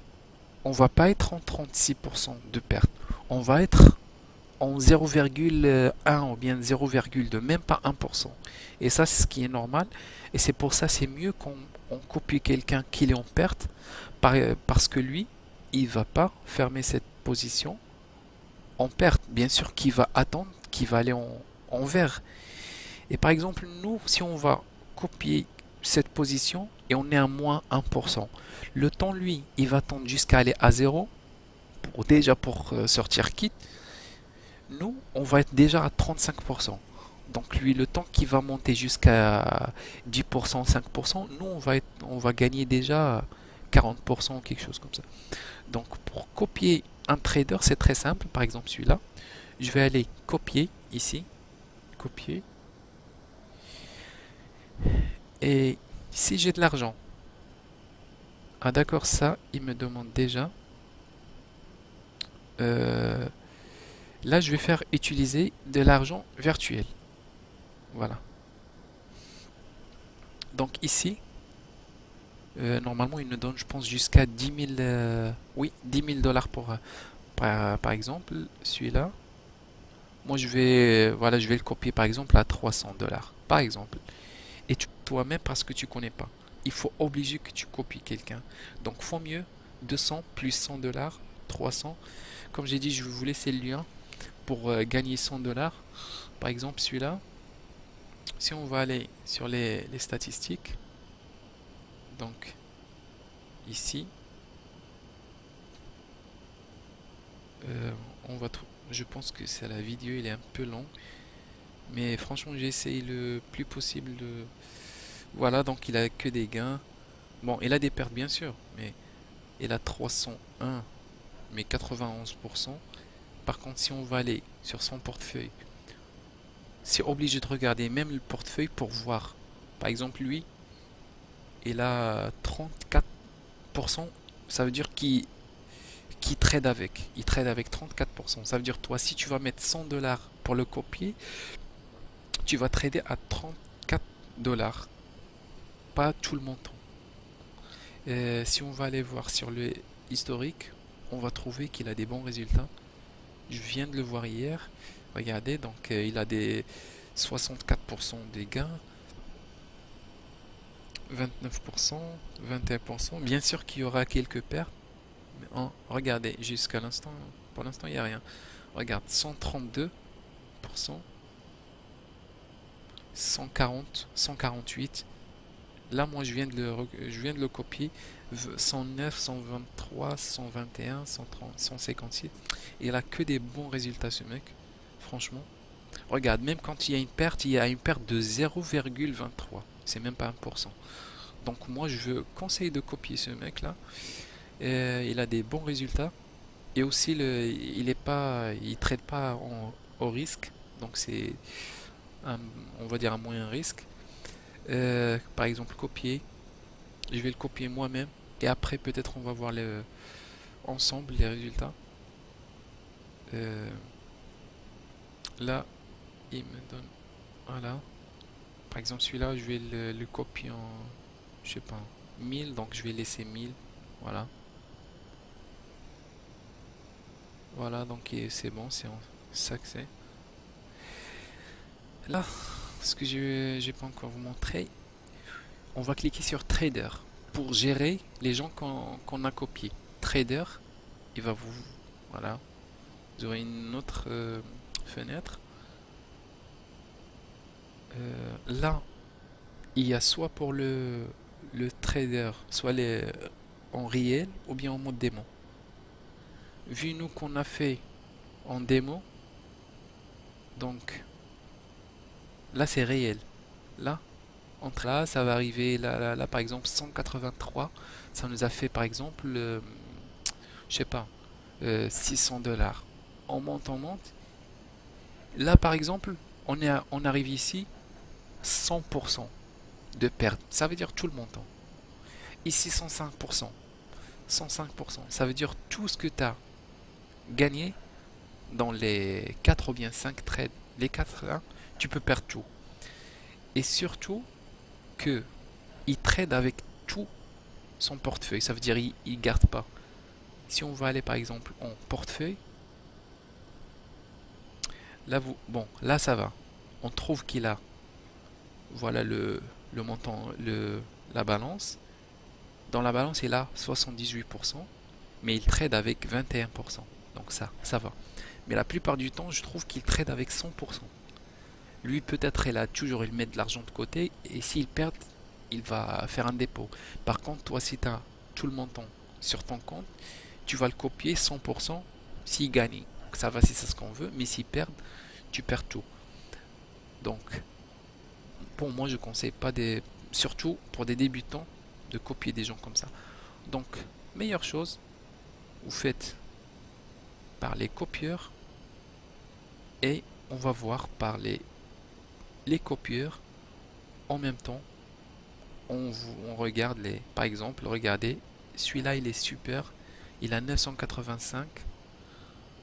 on va pas être en 36% de perte. On va être en 0,1 ou bien 0,2, même pas 1%. Et ça, c'est ce qui est normal. Et c'est pour ça, c'est mieux qu'on copie quelqu'un qui est en perte, parce que lui, il va pas fermer cette position en perte. Bien sûr qu'il va attendre, qu'il va aller en vert. Et par exemple, nous, si on va copier cette position et on est à moins 1%, le temps, lui, il va attendre jusqu'à aller à 0 pour sortir quitte. Nous, on va être déjà à 35%. Donc lui, le temps qui va monter jusqu'à 10%, 5%, nous, on va gagner déjà 40%, quelque chose comme ça. Donc pour copier un trader, c'est très simple. Par exemple, celui-là, je vais aller copier ici, copier. Et si j'ai de l'argent, ah d'accord, ça, il me demande déjà. euh, Là, je vais faire utiliser de l'argent virtuel. Voilà. Donc ici, normalement, il nous donne, je pense, jusqu'à 10 000, oui, 10 000 dollars par exemple, celui-là. Moi, voilà, je vais le copier, par exemple, à 300 dollars, par exemple. Et toi-même, parce que tu connais pas, il faut obliger que tu copies quelqu'un. Donc, faut mieux 200 plus 100 dollars, 300. Comme j'ai dit, je vais vous laisser le lien pour gagner 100 dollars. Par exemple, celui-là, si on va aller sur les statistiques, donc ici, euh, on va je pense que c'est la vidéo, il est un peu long, mais franchement, j'ai essayé le plus possible de... Voilà, donc il a que des gains. Bon, il a des pertes bien sûr, mais il a 301, mais 91%. Par contre, si on va aller sur son portefeuille, c'est obligé de regarder même le portefeuille pour voir. Par exemple, lui, il a 34%. Ça veut dire qu'il trade avec. Il trade avec 34%. Ça veut dire, toi, si tu vas mettre 100 dollars pour le copier, tu vas trader à 34 dollars. Pas tout le montant. Si on va aller voir sur le historique, on va trouver qu'il a des bons résultats. Je viens de le voir hier. Regardez, donc il a des 64% des gains, 29%, 21%. Bien sûr qu'il y aura quelques pertes. Mais regardez, jusqu'à l'instant, pour l'instant, il n'y a rien. Regarde, 132%, 140, 148. Là, moi, je viens de le copier. 109, 123, 121, 130, 156. Il a que des bons résultats, ce mec. Franchement. Regarde, même quand il y a une perte de 0,23. C'est même pas 1%. Donc moi, je conseille de copier ce mec-là. Il a des bons résultats. Et aussi, il traite pas au risque. Donc c'est, on va dire, un moyen risque. Par exemple, copier. Je vais le copier moi-même. Et après, peut-être, on va voir ensemble les résultats. Euh, Là, il me donne... Voilà. Par exemple, celui-là, je vais le copier en... Je sais pas, 1000. Donc, je vais laisser 1000. Voilà. Voilà, donc c'est bon, c'est ça que c'est. Là, ce que je n'ai pas encore vous montrer, on va cliquer sur Trader pour gérer les gens qu'on a copiés. Trader, il va vous... Voilà. Vous aurez une autre fenêtre. Là, il y a soit pour le trader, soit en réel ou bien en mode démo. Vu nous qu'on a fait en démo, donc là c'est réel. Là, entre là, ça va arriver, là, par exemple 183, ça nous a fait par exemple, je sais pas, 600 dollars. On monte. Là par exemple, on arrive ici, 100% de perte. Ça veut dire tout le montant. Ici 105%. 105%. Ça veut dire tout ce que tu as gagné dans les 4 ou bien 5 trades. Les 4 là, tu peux perdre tout. Et surtout que il trade avec tout son portefeuille. Ça veut dire il garde pas. Si on va aller par exemple en portefeuille, là bon, là ça va. On trouve qu'il a, voilà le montant, la balance. Dans la balance, il a 78%, mais il trade avec 21%. Donc ça va. Mais la plupart du temps, je trouve qu'il trade avec 100%. Lui, peut-être, il met de l'argent de côté, et s'il perd, il va faire un dépôt. Par contre, toi, si tu as tout le montant sur ton compte, tu vas le copier 100% s'il gagne. Ça va si c'est ce qu'on veut, mais s'il perd, tu perds tout. Donc, pour moi, je ne conseille pas surtout pour des débutants, de copier des gens comme ça. Donc, meilleure chose, vous faites par les copieurs et on va voir par les copieurs en même temps. On regarde par exemple, regardez, celui-là il est super, il a 985,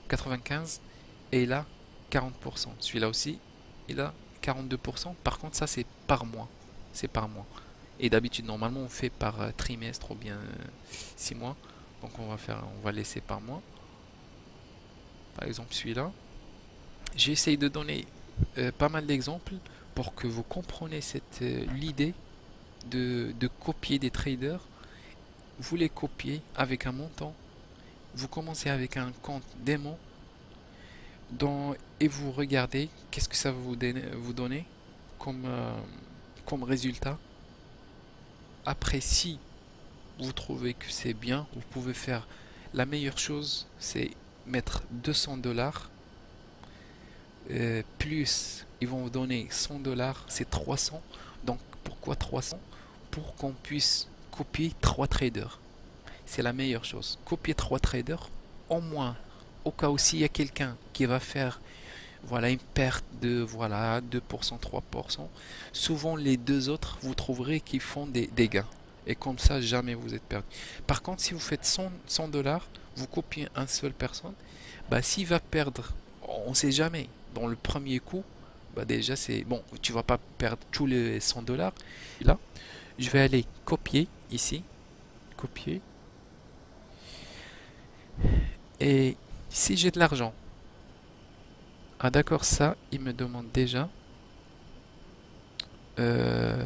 95 et il a 40%. Celui-là aussi, il a 42%. Par contre, ça c'est par mois. C'est par mois. Et d'habitude, normalement, on fait par trimestre ou bien 6 mois. Donc on va laisser par mois. Par exemple, celui-là. J'essaye de donner pas mal d'exemples pour que vous compreniez l'idée de copier des traders. Vous les copiez avec un montant. Vous commencez avec un compte démon et vous regardez qu'est-ce que ça va vous donner comme, comme résultat. Après, si vous trouvez que c'est bien, vous pouvez faire la meilleure chose, c'est mettre 200 $, plus ils vont vous donner 100 $, c'est 300. Donc pourquoi 300? Pour qu'on puisse copier 3 traders. C'est la meilleure chose. Copier 3 traders, au moins, au cas où s'il y a quelqu'un qui va faire voilà une perte de voilà 2%, 3%. Souvent les deux autres, vous trouverez qu'ils font des gains. Et comme ça, jamais vous êtes perdu. Par contre, si vous faites 100 $, vous copiez un seul personne, bah s'il va perdre, on ne sait jamais. Dans le premier coup, bah déjà c'est bon, tu vas pas perdre tous les 100 $. Là, je vais aller copier ici, copier. Et si j'ai de l'argent, ah d'accord, ça, il me demande déjà. euh,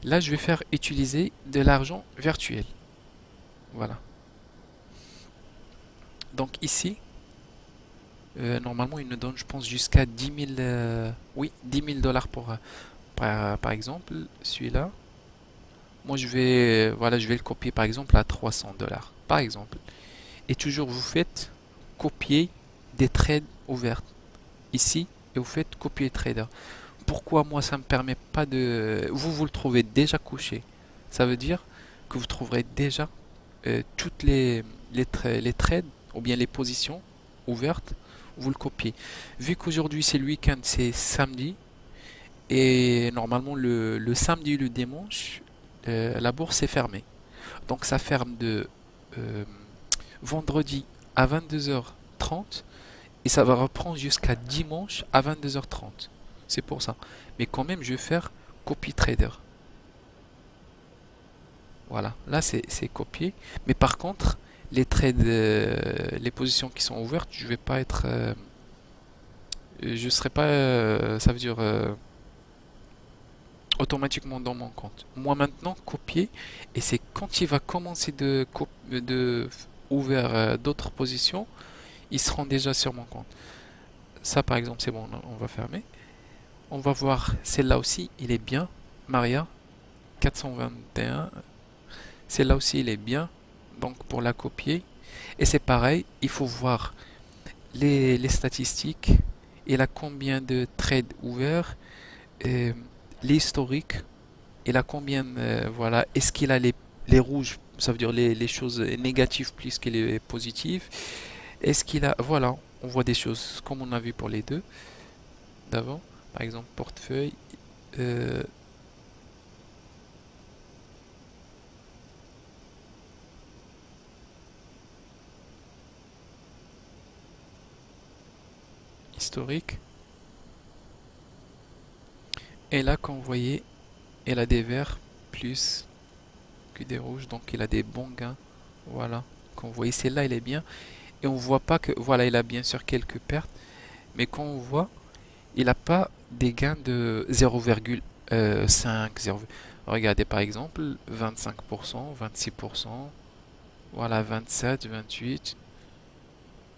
Là, je vais faire utiliser de l'argent virtuel. Voilà. Donc ici, normalement, il nous donne, je pense, jusqu'à 10 000, oui, 10 000 $ par exemple, celui-là. Moi, voilà, je vais le copier, par exemple, à 300 $, par exemple. Et toujours, vous faites copier des trades ouvertes ici, et vous faites copier trader. Pourquoi moi, ça me permet pas de... Vous le trouvez déjà couché. Ça veut dire que vous trouverez déjà toutes les trades ou bien les positions ouvertes, vous le copiez. Vu qu'aujourd'hui c'est le week-end, c'est samedi, et normalement le samedi et le dimanche, la bourse est fermée. Donc ça ferme de euh, vendredi à 22h30 et ça va reprendre jusqu'à dimanche à 22h30. C'est pour ça. Mais quand même, je vais faire copy trader. Voilà, là c'est copié. Mais par contre, les trades, les positions qui sont ouvertes, je vais pas être, je serai pas, ça veut dire automatiquement dans mon compte. Moi maintenant copier et c'est quand il va commencer de ouvrir d'autres positions, ils seront déjà sur mon compte. Ça par exemple c'est bon, on va fermer. On va voir celle-là aussi, il est bien. Maria 421, celle-là aussi il est bien. Donc pour la copier. Et c'est pareil, il faut voir les statistiques. Il a combien de trades ouverts, euh, l'historique. Il a combien, voilà, est-ce qu'il a les rouges, ça veut dire les choses négatives plus que les positives. Est-ce qu'il a, voilà, on voit des choses comme on a vu pour les deux d'avant. Par exemple, portefeuille, euh, historique. Et là, comme vous voyez, elle a des verts plus que des rouges, donc il a des bons gains. Voilà, comme vous voyez, celle-là, elle est bien. Et on voit pas que, voilà, il a bien sûr quelques pertes, mais quand on voit, il n'a pas des gains de 0,5, 0. Regardez par exemple, 25%, 26%, voilà, 27, 28.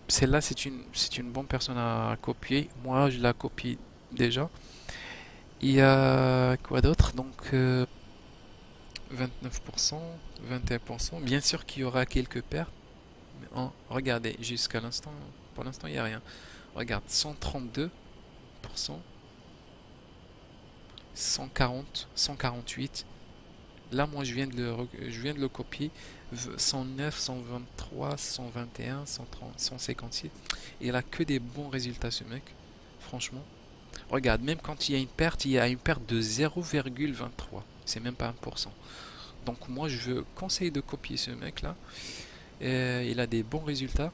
Celle-là, c'est une bonne personne à copier. Moi, je la copie déjà. Il y a quoi d'autre? Donc, 29%, 21%. Bien sûr qu'il y aura quelques pertes. Mais regardez, jusqu'à l'instant, pour l'instant, il n'y a rien. Regarde, 132%, 140, 148. Là, moi, je viens de le copier. 109, 123, 121, 130, 156. Il a que des bons résultats, ce mec. Franchement. Regarde, même quand il y a une perte, il y a une perte de 0,23. C'est même pas 1%. Donc moi, je veux conseiller de copier ce mec-là. Il a des bons résultats.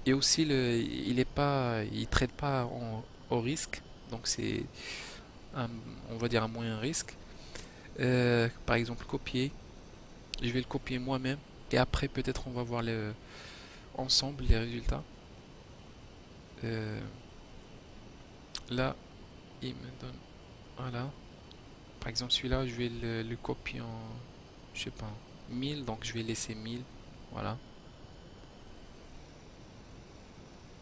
Et aussi, il traite pas au risque. Donc c'est, un- on va dire, un moyen risque. Par exemple, copier. Je vais le copier moi-même. Et après, peut-être, on va voir ensemble les résultats. Euh, Là, il me donne. Voilà. Par exemple, celui-là, je vais le copier en, je sais pas, 1000. Donc, je vais laisser 1000. Voilà.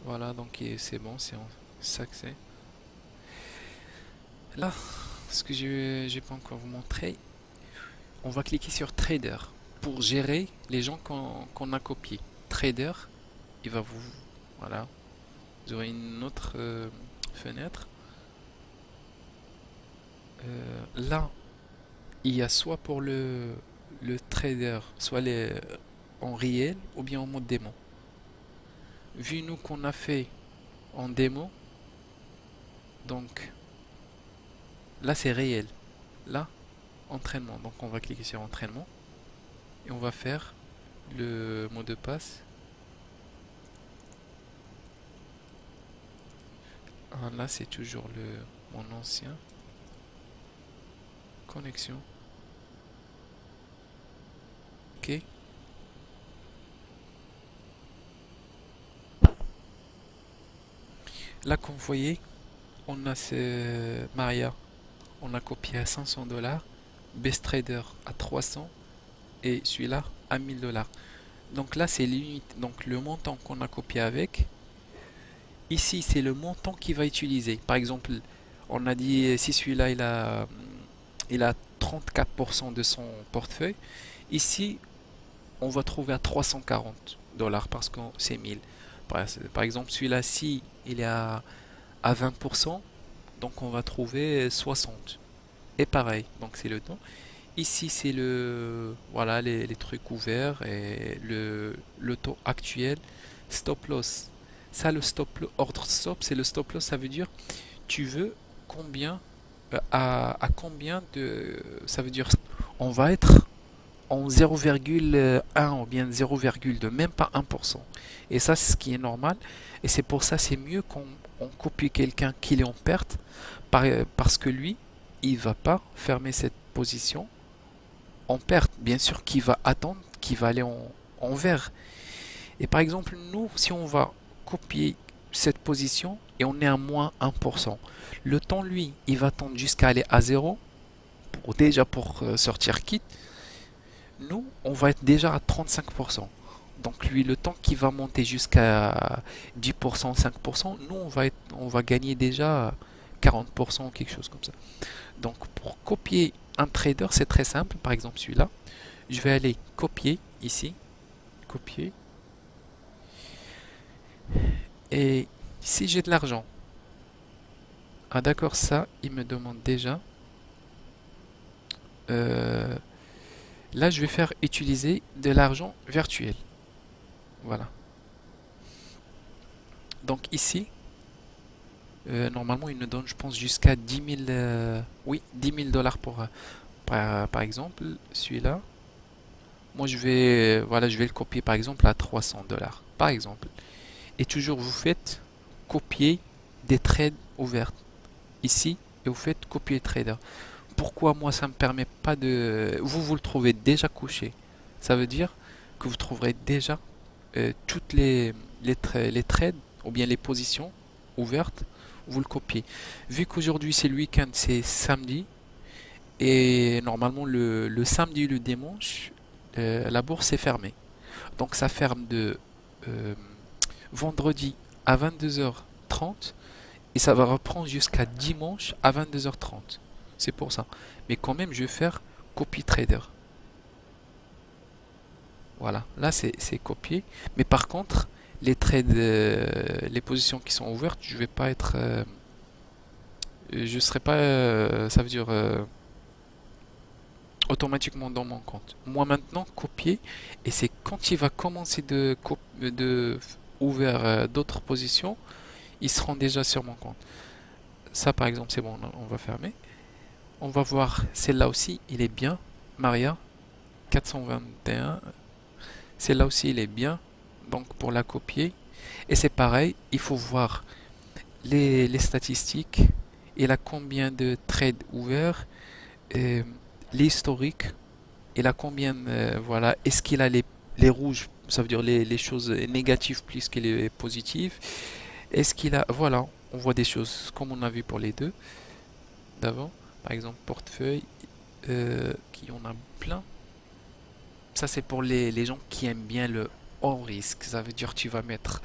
Voilà, donc c'est bon, c'est ça que c'est. Là, ce que je n'ai pas encore vous montrer, on va cliquer sur Trader pour gérer les gens qu'on a copiés. Trader, il va vous... Voilà. Vous aurez une autre fenêtre. Là, il y a soit pour le trader, soit en réel ou bien en mode démo. Vu nous qu'on a fait en démo, donc là c'est réel. Là, entraînement. Donc on va cliquer sur entraînement et on va faire le mot de passe. Ah, là c'est toujours mon ancien. Connexion. Ok. Là comme vous voyez, on a ce Maria. On a copié à 500 dollars. Best Trader à 300 et celui-là à 1000 dollars. Donc là c'est l'unité, donc le montant qu'on a copié avec. Ici c'est le montant qu'il va utiliser. Par exemple, on a dit si celui-là il a 34% de son portefeuille. Ici on va trouver à 340 dollars parce que c'est 1000. Par exemple celui-là si il est à 20%, donc on va trouver 60. Et pareil, donc c'est le temps. Ici, c'est voilà, les trucs ouverts et le taux actuel. Stop loss. Ça, le ordre stop, c'est le stop loss. Ça veut dire, tu veux combien, à combien de, ça veut dire, on va être en 0,1 ou bien 0,2, même pas 1%. Et ça, c'est ce qui est normal. Et c'est pour ça, c'est mieux qu'on copie quelqu'un qui est en perte, parce que lui, il va pas fermer cette position en perte, bien sûr, qui va attendre, qui va aller en vert. Et par exemple, nous, si on va copier cette position et on est à moins 1%, le temps, lui, il va attendre jusqu'à aller à 0 déjà pour sortir quitte. Nous, on va être déjà à 35%. Donc lui, le temps qui va monter jusqu'à 10%, 5%, nous, on va gagner déjà 40%, quelque chose comme ça. Donc pour copier un trader, c'est très simple. Par exemple, celui-là, je vais aller copier ici, copier. Et si j'ai de l'argent, ah d'accord, ça, il me demande déjà. Euh, Là, je vais faire utiliser de l'argent virtuel. Voilà. Donc ici, normalement, il me donne, je pense, jusqu'à 10 000, oui, 10 000 dollars par exemple, celui-là. Moi, voilà, je vais le copier, par exemple, à 300 dollars, par exemple. Et toujours, vous faites copier des trades ouvertes. Ici, et vous faites copier trader. Pourquoi moi ça me permet pas de... Vous le trouvez déjà couché. Ça veut dire que vous trouverez déjà toutes les trades ou bien les positions ouvertes, vous le copiez. Vu qu'aujourd'hui c'est le week-end, c'est samedi, et normalement le samedi et le dimanche, la bourse est fermée. Donc ça ferme de euh, vendredi à 22h30 et ça va reprendre jusqu'à dimanche à 22h30. C'est pour ça. Mais quand même, je vais faire copy trader. Voilà, là c'est copié. Mais par contre, les trades, les positions qui sont ouvertes, je vais pas être, je serai pas, ça veut dire automatiquement dans mon compte. Moi maintenant, copier, et c'est quand il va commencer de ouvrir d'autres positions, ils seront déjà sur mon compte. Ça par exemple, c'est bon, on va fermer. On va voir celle-là aussi, il est bien. Maria 421, celle-là aussi, il est bien. Donc pour la copier. Et c'est pareil, il faut voir les statistiques. Il a combien de trades ouverts, euh, l'historique. Il a combien, voilà, est-ce qu'il a les rouges, ça veut dire les choses négatives plus que les positives. Est-ce qu'il a, voilà, on voit des choses comme on a vu pour les deux d'avant. Par exemple, portefeuille, qui en a plein. Ça, c'est pour les gens qui aiment bien le haut risque. Ça veut dire que tu vas mettre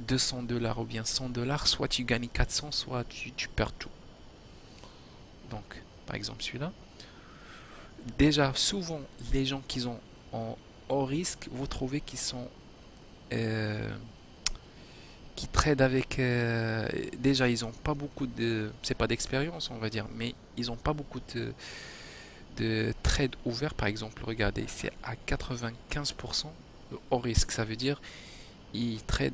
200 $ ou bien 100 $, soit tu gagnes 400, soit tu perds tout. Donc, par exemple, celui-là. Déjà, souvent, les gens qui ont en haut risque, vous trouvez qu'ils sont euh, qui trade avec déjà ils ont pas beaucoup de c'est pas d'expérience on va dire mais ils ont pas beaucoup de trades ouverts par exemple regardez c'est à 95% de haut risque ça veut dire ils trade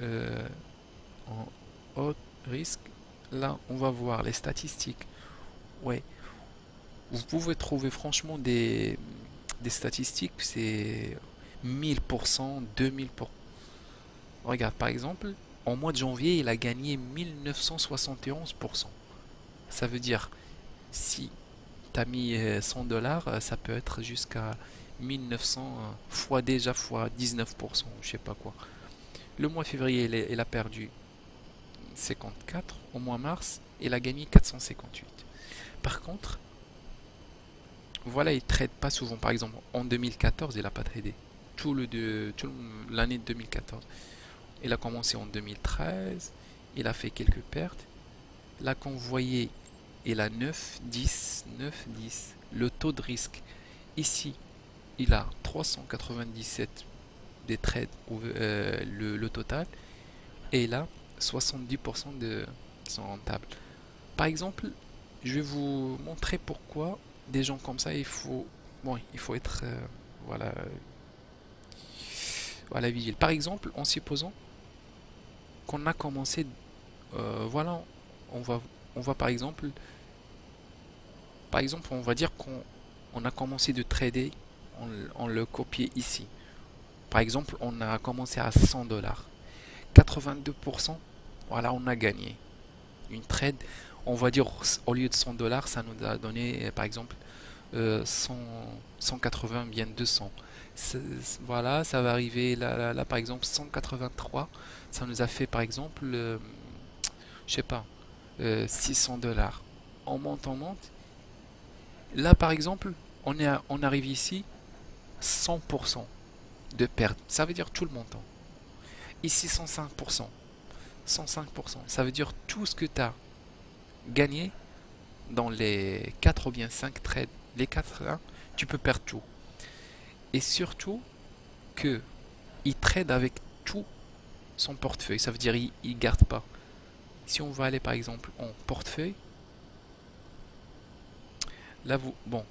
euh, en haut risque là on va voir les statistiques ouais vous pouvez trouver franchement des statistiques c'est 1000% 2000%. Regarde, par exemple, en mois de janvier, il a gagné 1971%. Ça veut dire, si tu as mis 100 $, ça peut être jusqu'à 1900 fois déjà fois 19%, je sais pas quoi. Le mois de février, il a perdu 54. Au mois de mars, il a gagné 458. Par contre, voilà, il ne trade pas souvent. Par exemple, en 2014, il n'a pas tradé. Tout l'année de 2014. Il a commencé en 2013, il a fait quelques pertes. Là, quand vous voyez, il a 9, 10, 9, 10. Le taux de risque, ici, il a 397 des trades, le total, et il a 70% de sont rentables. Par exemple, je vais vous montrer pourquoi des gens comme ça, il faut être, voilà, voilà, vigile. Par exemple, en supposant qu'on a commencé, voilà, on va, on va par exemple, on va dire qu'on a commencé de trader, on le copier ici. Par exemple, on a commencé à 100 $. 82%, voilà, on a gagné. Une trade, on va dire, au lieu de 100 $, ça nous a donné, par exemple, 100, 180, bien 200. Voilà, ça va arriver là, par exemple, 183. Ça nous a fait, par exemple, je sais pas, 600 $. On monte. Là, par exemple, on arrive ici, 100% de perte. Ça veut dire tout le montant. Ici, 105%. 105%. Ça veut dire tout ce que tu as gagné dans les 4 ou bien 5 trades. Les 4, hein, tu peux perdre tout. Et surtout que il trade avec tout son portefeuille. Ça veut dire il garde pas. Si on va aller par exemple en portefeuille, là bon,